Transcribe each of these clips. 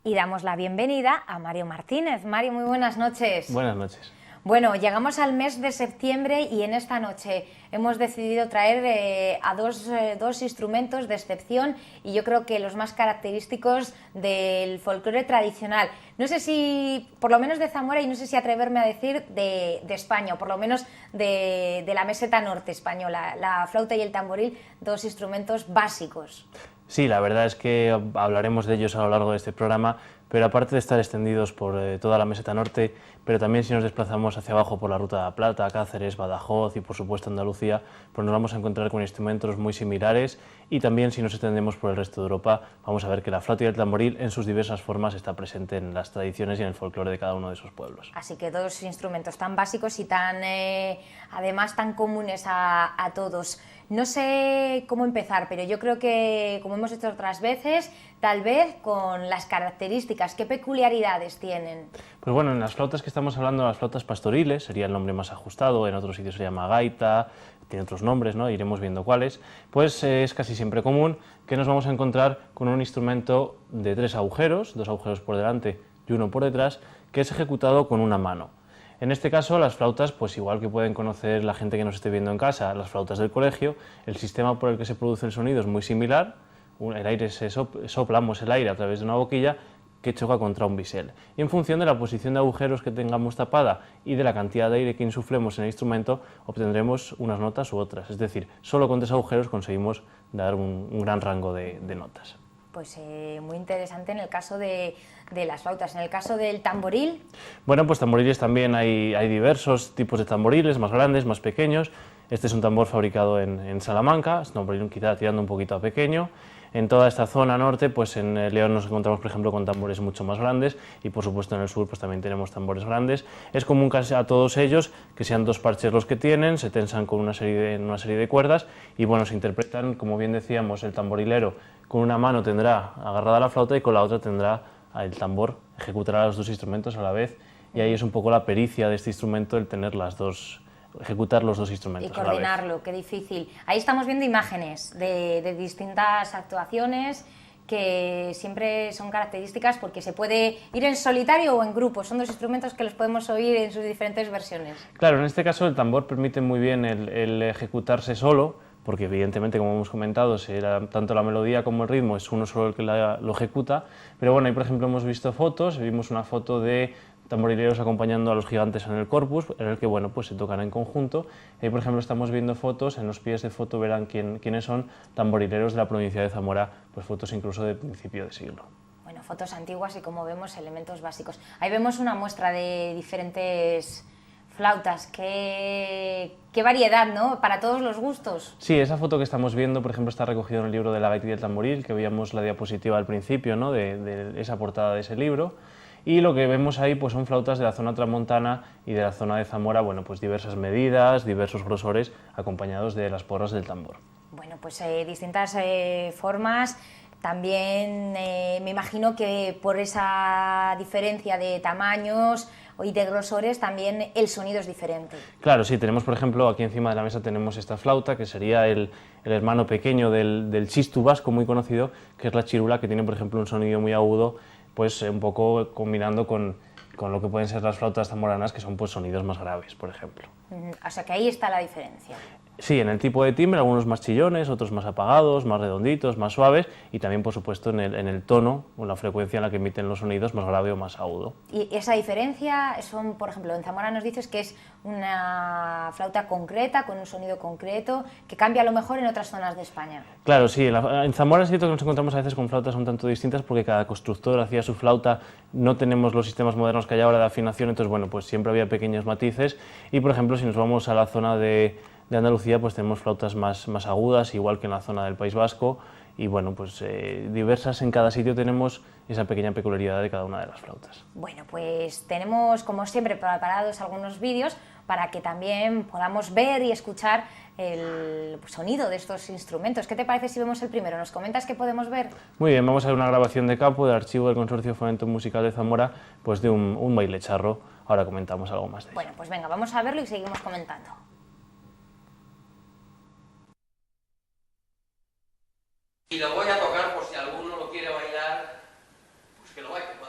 Y damos la bienvenida a Mario Martínez. Mario, muy buenas noches. Buenas noches. Bueno, llegamos al mes de septiembre y en esta noche hemos decidido traer a dos instrumentos de excepción y yo creo que los más característicos del folclore tradicional. No sé si, por lo menos de Zamora, y no sé si atreverme a decir de España, o por lo menos de la meseta norte española, la flauta y el tamboril, dos instrumentos básicos. Sí, la verdad es que hablaremos de ellos a lo largo de este programa, pero aparte de estar extendidos por toda la meseta norte, pero también si nos desplazamos hacia abajo por la Ruta de la Plata, Cáceres, Badajoz y por supuesto Andalucía, pues nos vamos a encontrar con instrumentos muy similares y también si nos extendemos por el resto de Europa vamos a ver que la flauta y el tamboril en sus diversas formas está presente en las tradiciones y en el folclore de cada uno de esos pueblos. Así que dos instrumentos tan básicos y tan además tan comunes a todos. No sé cómo empezar, pero yo creo que, como hemos hecho otras veces, tal vez con las características, ¿qué peculiaridades tienen? Pues bueno, en las flautas que estamos hablando, las flautas pastoriles, sería el nombre más ajustado, en otros sitios se llama gaita, tiene otros nombres, ¿no? Iremos viendo cuáles, pues es casi siempre común que nos vamos a encontrar con un instrumento de 3 agujeros, 2 agujeros por delante y 1 por detrás, que es ejecutado con una mano. En este caso, las flautas, pues igual que pueden conocer la gente que nos esté viendo en casa, las flautas del colegio, el sistema por el que se produce el sonido es muy similar. El aire soplamos el aire a través de una boquilla que choca contra un bisel. Y en función de la posición de agujeros que tengamos tapada y de la cantidad de aire que insuflemos en el instrumento, obtendremos unas notas u otras. Es decir, solo con 3 agujeros conseguimos dar un gran rango de notas. Pues muy interesante en el caso de las flautas. En el caso del tamboril... Bueno, pues tamboriles también hay diversos tipos de tamboriles, más grandes, más pequeños. Este es un tambor fabricado en Salamanca, es un tamboril quizá tirando un poquito a pequeño. En toda esta zona norte, pues en León nos encontramos, por ejemplo, con tambores mucho más grandes y, por supuesto, en el sur pues también tenemos tambores grandes. Es común casi a todos ellos que sean 2 parches los que tienen, se tensan con una serie de cuerdas y, bueno, se interpretan, como bien decíamos, el tamborilero con una mano tendrá agarrada la flauta y con la otra tendrá el tambor, ejecutará los 2 instrumentos a la vez y ahí es un poco la pericia de este instrumento el tener ejecutar los 2 instrumentos. Y coordinarlo, qué difícil. Ahí estamos viendo imágenes de distintas actuaciones que siempre son características porque se puede ir en solitario o en grupo. Son 2 instrumentos que los podemos oír en sus diferentes versiones. Claro, en este caso el tambor permite muy bien el ejecutarse solo, porque evidentemente, como hemos comentado, tanto la melodía como el ritmo es uno solo el que lo ejecuta, pero bueno, ahí por ejemplo hemos visto fotos, vimos una foto de tamborileros acompañando a los gigantes en el corpus, en el que bueno, pues se tocan en conjunto. Ahí por ejemplo estamos viendo fotos, en los pies de foto verán quiénes son tamborileros de la provincia de Zamora, pues fotos incluso de principio de siglo. Bueno, fotos antiguas y como vemos elementos básicos. Ahí vemos una muestra de diferentes flautas, qué variedad, ¿no? Para todos los gustos. Sí, esa foto que estamos viendo, por ejemplo, está recogida en el libro de la gaita y el tamboril, que veíamos la diapositiva al principio, ¿no? de esa portada de ese libro. Y lo que vemos ahí pues son flautas de la zona tramontana y de la zona de Zamora, bueno, pues diversas medidas, diversos grosores, acompañados de las porras del tambor. Bueno, pues distintas formas. También me imagino que por esa diferencia de tamaños y de grosores también el sonido es diferente. Claro, sí, tenemos por ejemplo aquí encima de la mesa tenemos esta flauta que sería el hermano pequeño del chistu vasco muy conocido, que es la chirula, que tiene por ejemplo un sonido muy agudo, pues un poco combinando con lo que pueden ser las flautas zamoranas, que son pues sonidos más graves, por ejemplo. O sea que ahí está la diferencia. Sí, en el tipo de timbre, algunos más chillones, otros más apagados, más redonditos, más suaves y también, por supuesto, en el tono o la frecuencia en la que emiten los sonidos, más grave o más agudo. Y esa diferencia son, por ejemplo, en Zamora nos dices que es una flauta concreta, con un sonido concreto, que cambia a lo mejor en otras zonas de España. Claro, sí, en Zamora es cierto que nos encontramos a veces con flautas un tanto distintas porque cada constructor hacía su flauta, no tenemos los sistemas modernos que hay ahora de afinación, entonces, bueno, pues siempre había pequeños matices y, por ejemplo, si nos vamos a la zona de Andalucía, pues tenemos flautas más agudas, igual que en la zona del País Vasco, y bueno, pues diversas en cada sitio tenemos esa pequeña peculiaridad de cada una de las flautas. Bueno, pues tenemos, como siempre, preparados algunos vídeos para que también podamos ver y escuchar el sonido de estos instrumentos. ¿Qué te parece si vemos el primero? ¿Nos comentas qué podemos ver? Muy bien, vamos a ver una grabación de campo del archivo del Consorcio de Fomento Musical de Zamora, pues de un baile charro. Ahora comentamos algo más de ello. Bueno, pues venga, vamos a verlo y seguimos comentando. Y lo voy a tocar por si alguno lo quiere bailar, pues que lo baile.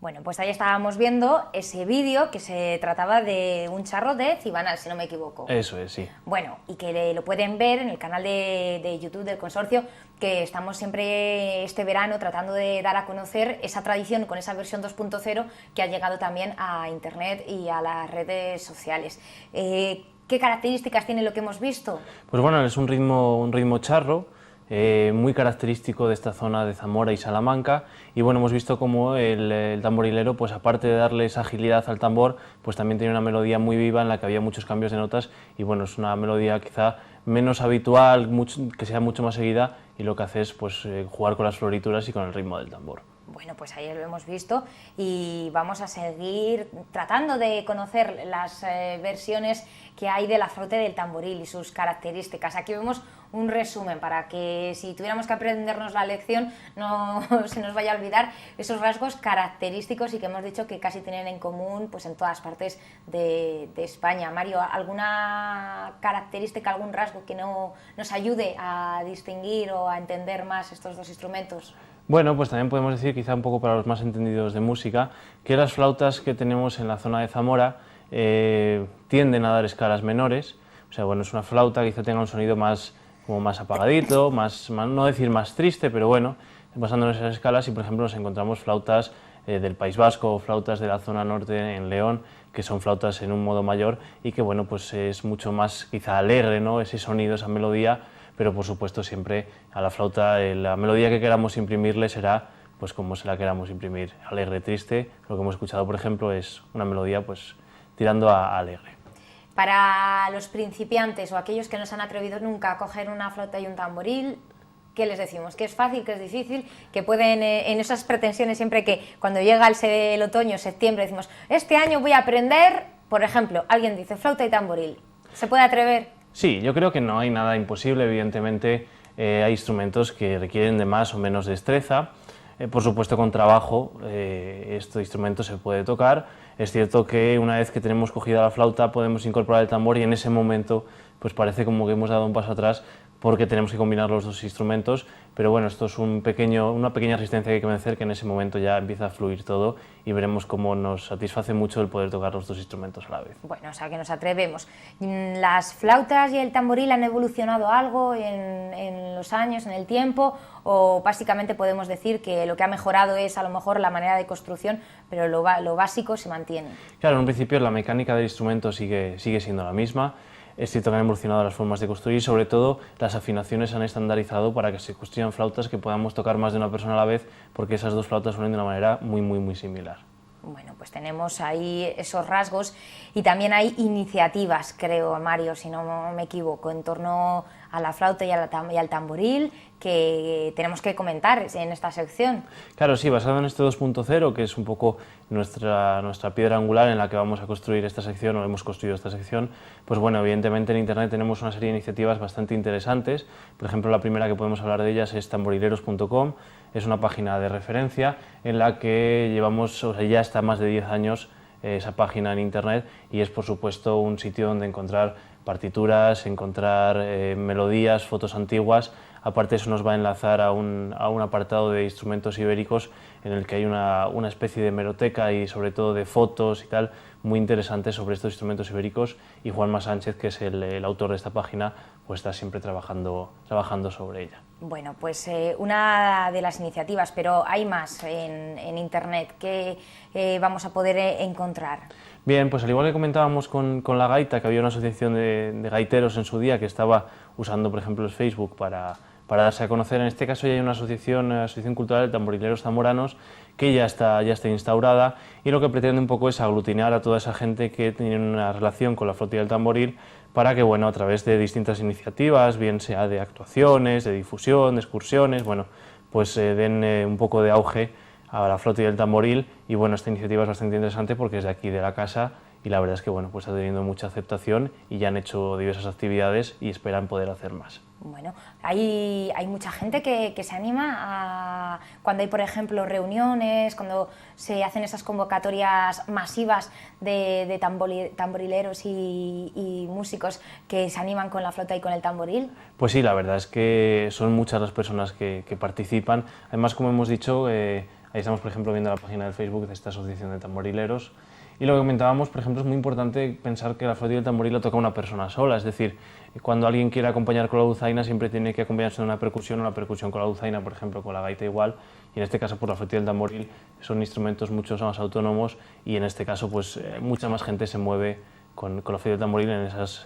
Bueno, pues ahí estábamos viendo ese vídeo que se trataba de un charro de Cibanal, si no me equivoco. Eso es, sí. Bueno, y que lo pueden ver en el canal de YouTube del consorcio, que estamos siempre este verano tratando de dar a conocer esa tradición con esa versión 2.0 que ha llegado también a Internet y a las redes sociales. ¿Qué características tiene lo que hemos visto? Pues bueno, es un ritmo charro, muy característico de esta zona de Zamora y Salamanca, y bueno, hemos visto como el tamborilero, pues aparte de darle esa agilidad al tambor, pues también tiene una melodía muy viva en la que había muchos cambios de notas, y bueno, es una melodía quizá menos habitual, que sea mucho más seguida, y lo que hace es pues jugar con las florituras y con el ritmo del tambor. Bueno, pues ahí lo hemos visto y vamos a seguir tratando de conocer las versiones que hay de la flauta y del tamboril y sus características. Aquí vemos un resumen para que si tuviéramos que aprendernos la lección no se nos vaya a olvidar esos rasgos característicos y que hemos dicho que casi tienen en común pues en todas partes de España. Mario, ¿alguna característica, algún rasgo que nos ayude a distinguir o a entender más estos dos instrumentos? Bueno, pues también podemos decir, quizá un poco para los más entendidos de música, que las flautas que tenemos en la zona de Zamora tienden a dar escalas menores. O sea, bueno, es una flauta que quizá tenga un sonido como más apagadito, no decir más triste, pero bueno, basándonos en esas escalas, y por ejemplo nos encontramos flautas del País Vasco o flautas de la zona norte en León, que son flautas en un modo mayor y que bueno, pues es mucho más quizá alegre, ¿no? Ese sonido, esa melodía, pero por supuesto siempre a la flauta la melodía que queramos imprimirle será pues como se la queramos imprimir, alegre, triste. Lo que hemos escuchado, por ejemplo, es una melodía pues tirando a alegre. Para los principiantes o aquellos que no se han atrevido nunca a coger una flauta y un tamboril, ¿qué les decimos? ¿Que es fácil, que es difícil? Que pueden, en esas pretensiones siempre que cuando llega el otoño, septiembre, decimos, este año voy a aprender, por ejemplo, alguien dice flauta y tamboril, ¿se puede atrever? Sí, yo creo que no hay nada imposible, evidentemente hay instrumentos que requieren de más o menos destreza, por supuesto con trabajo este instrumento se puede tocar. Es cierto que una vez que tenemos cogida la flauta podemos incorporar el tambor y en ese momento pues parece como que hemos dado un paso atrás porque tenemos que combinar los dos instrumentos, pero bueno, esto es una pequeña resistencia que hay que vencer, que en ese momento ya empieza a fluir todo y veremos cómo nos satisface mucho el poder tocar los dos instrumentos a la vez. Bueno, o sea que nos atrevemos. ¿Las flautas y el tamboril han evolucionado algo en los años, en el tiempo, o básicamente podemos decir que lo que ha mejorado es a lo mejor la manera de construcción, pero lo básico se mantiene? Claro, en un principio la mecánica del instrumento sigue siendo la misma. Es cierto que han evolucionado las formas de construir y sobre todo las afinaciones se han estandarizado para que se construyan flautas que podamos tocar más de una persona a la vez, porque esas dos flautas suenan de una manera muy similar. Bueno, pues tenemos ahí esos rasgos y también hay iniciativas, creo, Mario, si no me equivoco, en torno a la flauta y al tamboril que tenemos que comentar en esta sección. Claro, sí, basado en este 2.0, que es un poco nuestra piedra angular en la que vamos a construir esta sección, o hemos construido esta sección, pues bueno, evidentemente en Internet tenemos una serie de iniciativas bastante interesantes. Por ejemplo, la primera que podemos hablar de ellas es tamborileros.com, es una página de referencia en la que llevamos, o sea, ya está más de 10 años esa página en Internet y es por supuesto un sitio donde encontrar partituras, encontrar melodías, fotos antiguas. Aparte eso nos va a enlazar a un apartado de instrumentos ibéricos en el que hay una especie de hemeroteca y sobre todo de fotos y tal muy interesantes sobre estos instrumentos ibéricos, y Juanma Sánchez, que es el autor de esta página, pues está siempre trabajando sobre ella. Bueno, pues una de las iniciativas, pero hay más en Internet que vamos a poder encontrar. Bien, pues al igual que comentábamos con la gaita, que había una asociación de gaiteros en su día que estaba usando, por ejemplo, el Facebook para darse a conocer, en este caso ya hay una asociación cultural de tamborileros zamoranos que ya está instaurada y lo que pretende un poco es aglutinar a toda esa gente que tiene una relación con la flauta y el tamboril para que, bueno, a través de distintas iniciativas, bien sea de actuaciones, de difusión, de excursiones, bueno, pues den un poco de auge a la flauta y el tamboril. Y bueno, esta iniciativa es bastante interesante porque es de aquí de la casa y la verdad es que bueno, pues está teniendo mucha aceptación y ya han hecho diversas actividades y esperan poder hacer más. Bueno, hay mucha gente que se anima cuando hay, por ejemplo, reuniones, cuando se hacen esas convocatorias masivas de tamborileros y músicos que se animan con la flauta y con el tamboril. Pues sí, la verdad es que son muchas las personas que participan. Además, como hemos dicho, Ahí estamos, por ejemplo, viendo la página del Facebook de esta asociación de tamborileros. Y lo que comentábamos, por ejemplo, es muy importante pensar que la flauta y el tamboril lo toca una persona sola, es decir, cuando alguien quiere acompañar con la dulzaina siempre tiene que acompañarse de una percusión con la dulzaina, por ejemplo, con la gaita igual, y en este caso por la flauta y el tamboril son instrumentos mucho más autónomos y en este caso pues mucha más gente se mueve con la flauta y el tamboril en esas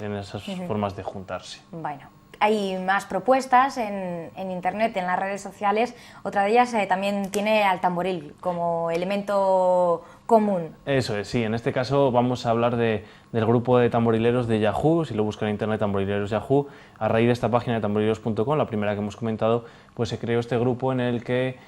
formas de juntarse. Bueno. Hay más propuestas en internet, en las redes sociales. Otra de ellas también tiene al tamboril como elemento común. Eso es, sí. En este caso vamos a hablar del grupo de tamborileros de Yahoo. Si lo buscan en internet, tamborileros Yahoo. A raíz de esta página de tamborileros.com, la primera que hemos comentado, pues se creó este grupo en el que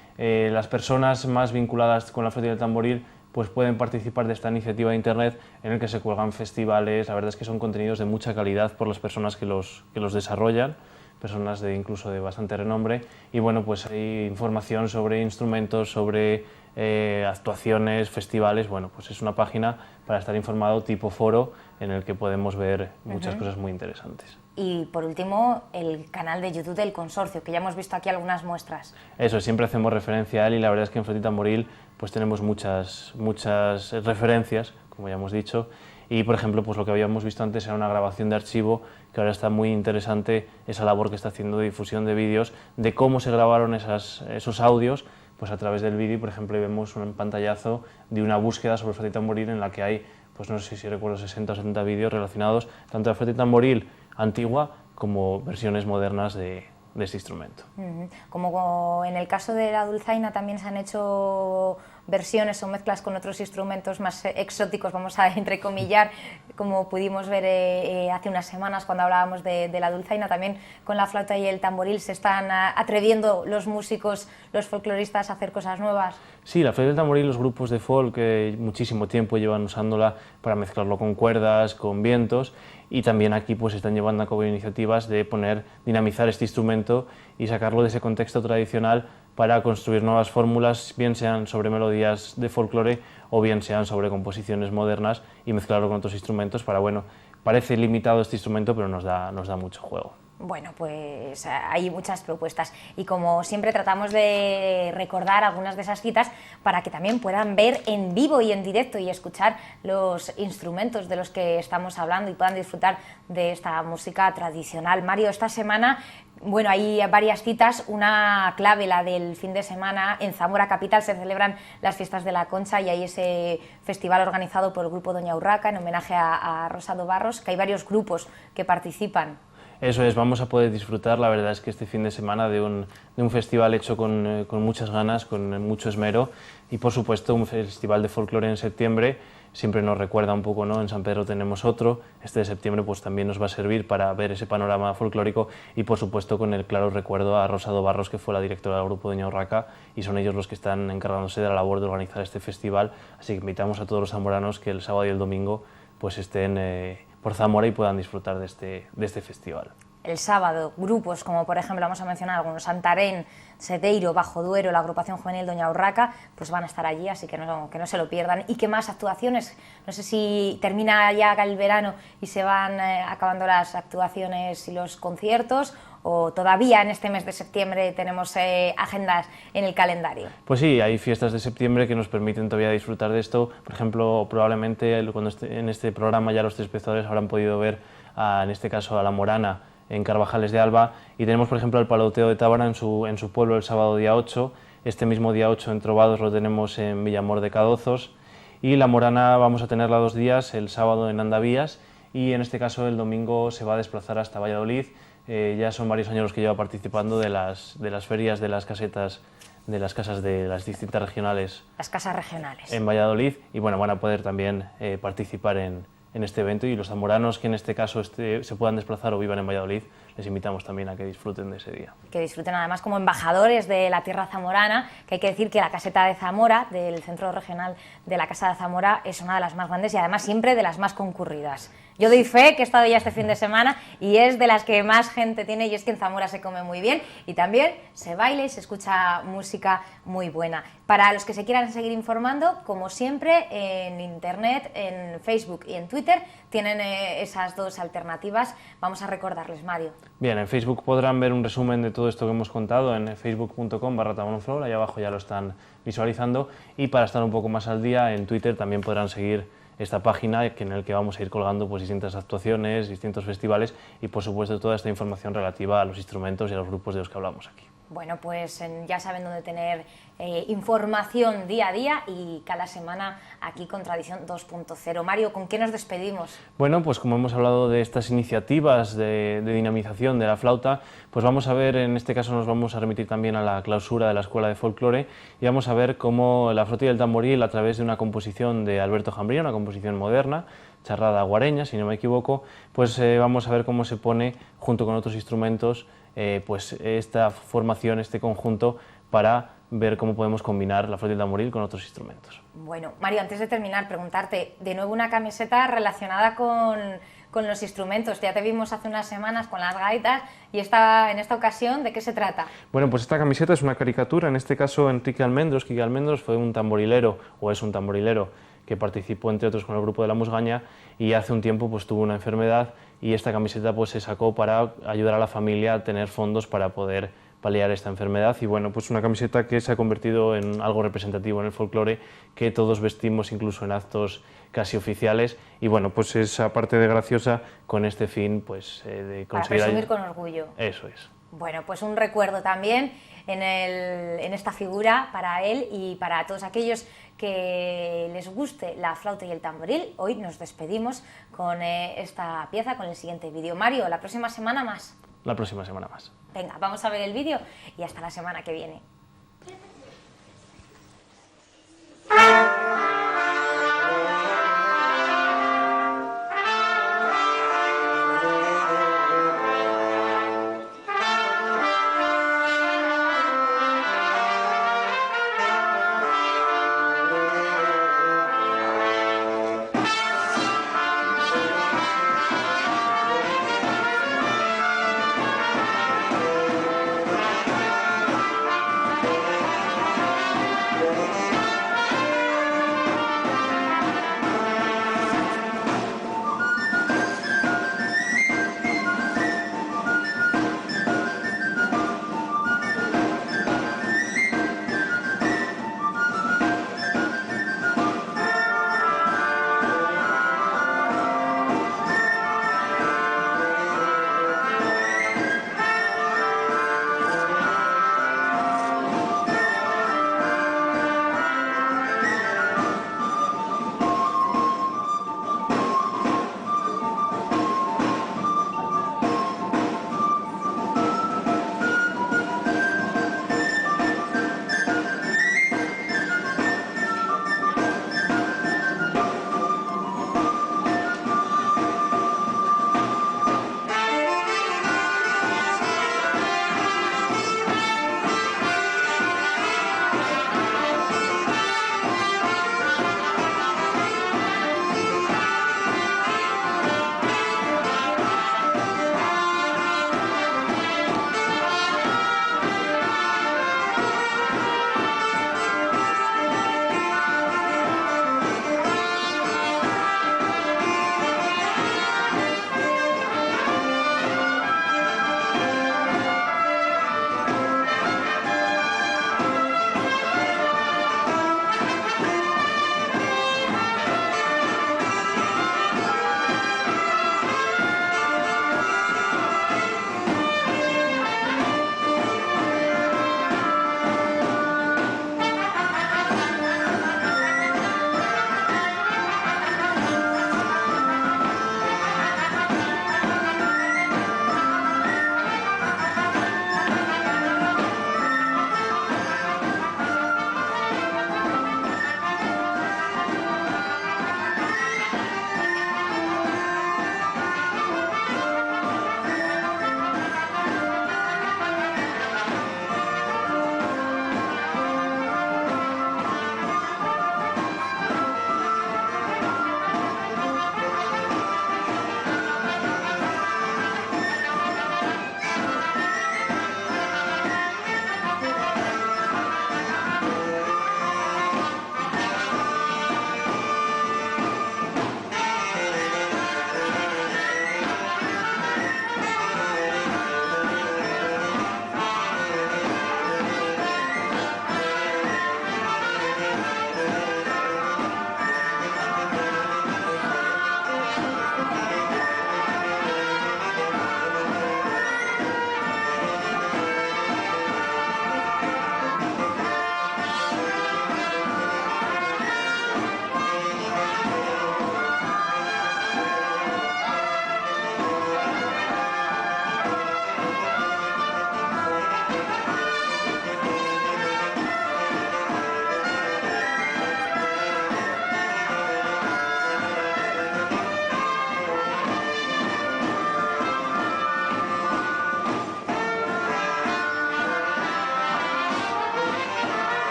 las personas más vinculadas con la flauta y el tamboril pues pueden participar de esta iniciativa de internet en el que se cuelgan festivales. La verdad es que son contenidos de mucha calidad por las personas que los desarrollan, personas incluso de bastante renombre, y bueno, pues hay información sobre instrumentos, sobre actuaciones, festivales. Bueno, pues es una página para estar informado tipo foro en el que podemos ver muchas cosas muy interesantes. Y por último, el canal de YouTube del consorcio, que ya hemos visto aquí algunas muestras. Eso, siempre hacemos referencia a él y la verdad es que en Flauta y Tamboril pues tenemos muchas referencias, como ya hemos dicho, y por ejemplo pues lo que habíamos visto antes era una grabación de archivo, que ahora está muy interesante esa labor que está haciendo de difusión de vídeos, de cómo se grabaron esos audios, pues a través del vídeo. Por ejemplo, ahí vemos un pantallazo de una búsqueda sobre Flauta y Tamboril en la que hay, pues no sé si recuerdo, 60 o 70 vídeos relacionados tanto a Flauta y Tamboril antigua como versiones modernas de este instrumento. Como en el caso de la dulzaina también se han hecho versiones o mezclas con otros instrumentos más exóticos, vamos a entrecomillar, como pudimos ver hace unas semanas cuando hablábamos de la dulzaina. También con la flauta y el tamboril se están atreviendo los músicos, los folcloristas a hacer cosas nuevas. Sí, la flauta y el tamboril, los grupos de folk muchísimo tiempo llevan usándola para mezclarlo con cuerdas, con vientos, y también aquí pues están llevando a cabo iniciativas de dinamizar este instrumento y sacarlo de ese contexto tradicional para construir nuevas fórmulas, bien sean sobre melodías de folclore o bien sean sobre composiciones modernas, y mezclarlo con otros instrumentos para, bueno, parece limitado este instrumento, pero nos da mucho juego. Bueno, pues hay muchas propuestas y como siempre tratamos de recordar algunas de esas citas para que también puedan ver en vivo y en directo y escuchar los instrumentos de los que estamos hablando y puedan disfrutar de esta música tradicional. Mario, esta semana, bueno, hay varias citas, una clave, la del fin de semana. En Zamora Capital se celebran las fiestas de la Concha y hay ese festival organizado por el grupo Doña Urraca en homenaje a Rosado Barros, que hay varios grupos que participan. Eso es, vamos a poder disfrutar, la verdad es que este fin de semana de un festival hecho con muchas ganas, con mucho esmero, y por supuesto un festival de folclore en septiembre. Siempre nos recuerda un poco, ¿no? En San Pedro tenemos otro, este de septiembre pues también nos va a servir para ver ese panorama folclórico y por supuesto con el claro recuerdo a Rosado Barros, que fue la directora del grupo Doña Urraca, y son ellos los que están encargándose de la labor de organizar este festival, así que invitamos a todos los zamoranos que el sábado y el domingo pues estén por Zamora y puedan disfrutar de este festival. El sábado, grupos como por ejemplo, vamos a mencionar algunos, Santarén, Seteiro, Bajo Duero, la agrupación juvenil Doña Urraca, pues van a estar allí, así que no se lo pierdan. ¿Y qué más actuaciones? No sé si termina ya el verano y se van acabando las actuaciones y los conciertos, o todavía en este mes de septiembre tenemos agendas en el calendario. Pues sí, hay fiestas de septiembre que nos permiten todavía disfrutar de esto. Por ejemplo, probablemente en este programa ya los telespectadores habrán podido ver, en este caso, a La Morana en Carvajales de Alba, y tenemos por ejemplo el Paloteo de Tábara en su pueblo el sábado día 8, este mismo día 8 en Trovados lo tenemos en Villamor de Cadozos, y La Morana vamos a tenerla 2 días, el sábado en Andavías, y en este caso el domingo se va a desplazar hasta Valladolid. Ya son varios años los que lleva participando de las ferias de las casetas, de las casas de las distintas regionales. Las casas regionales. En Valladolid, y bueno, van a poder también participar en este evento, y los zamoranos que en este caso se puedan desplazar o vivan en Valladolid, les invitamos también a que disfruten de ese día. Que disfruten además como embajadores de la tierra zamorana, que hay que decir que la caseta de Zamora, del centro regional de la Casa de Zamora, es una de las más grandes y además siempre de las más concurridas. Yo doy fe que he estado ya este fin de semana y es de las que más gente tiene, y es que en Zamora se come muy bien y también se baila y se escucha música muy buena. Para los que se quieran seguir informando, como siempre, en internet, en Facebook y en Twitter, tienen esas dos alternativas. Vamos a recordarles, Mario. Bien, en Facebook podrán ver un resumen de todo esto que hemos contado en facebook.com/tamboronflor, ahí abajo ya lo están visualizando, y para estar un poco más al día, en Twitter también podrán seguir esta página en la que vamos a ir colgando pues, distintas actuaciones, distintos festivales y por supuesto toda esta información relativa a los instrumentos y a los grupos de los que hablamos aquí. Bueno, pues ya saben dónde tener información día a día y cada semana aquí con Tradición 2.0. Mario, ¿con qué nos despedimos? Bueno, pues como hemos hablado de estas iniciativas de dinamización de la flauta, pues vamos a ver, en este caso nos vamos a remitir también a la clausura de la Escuela de Folclore y vamos a ver cómo la flauta y el tamboril, a través de una composición de Alberto Jambría, una composición moderna, charrada guareña, si no me equivoco, pues vamos a ver cómo se pone junto con otros instrumentos pues esta formación, este conjunto, para ver cómo podemos combinar la flauta y el tamboril con otros instrumentos. Bueno, Mario, antes de terminar, preguntarte, de nuevo una camiseta relacionada con los instrumentos. Ya te vimos hace unas semanas con las gaitas y en esta ocasión, ¿de qué se trata? Bueno, pues esta camiseta es una caricatura, en este caso Enrique Almendros. Quique Almendros fue un tamborilero, o es un tamborilero, que participó entre otros con el grupo de la Musgaña y hace un tiempo pues tuvo una enfermedad y esta camiseta pues se sacó para ayudar a la familia a tener fondos para poder paliar esta enfermedad y bueno, pues una camiseta que se ha convertido en algo representativo en el folclore, que todos vestimos incluso en actos casi oficiales y bueno, pues es aparte de graciosa con este fin pues de conseguir... Para presumir con orgullo. Eso es. Bueno, pues un recuerdo también en esta figura para él y para todos aquellos que les guste la flauta y el tamboril. Hoy nos despedimos con esta pieza, con el siguiente vídeo. Mario, la próxima semana más. La próxima semana más. Venga, vamos a ver el vídeo y hasta la semana que viene.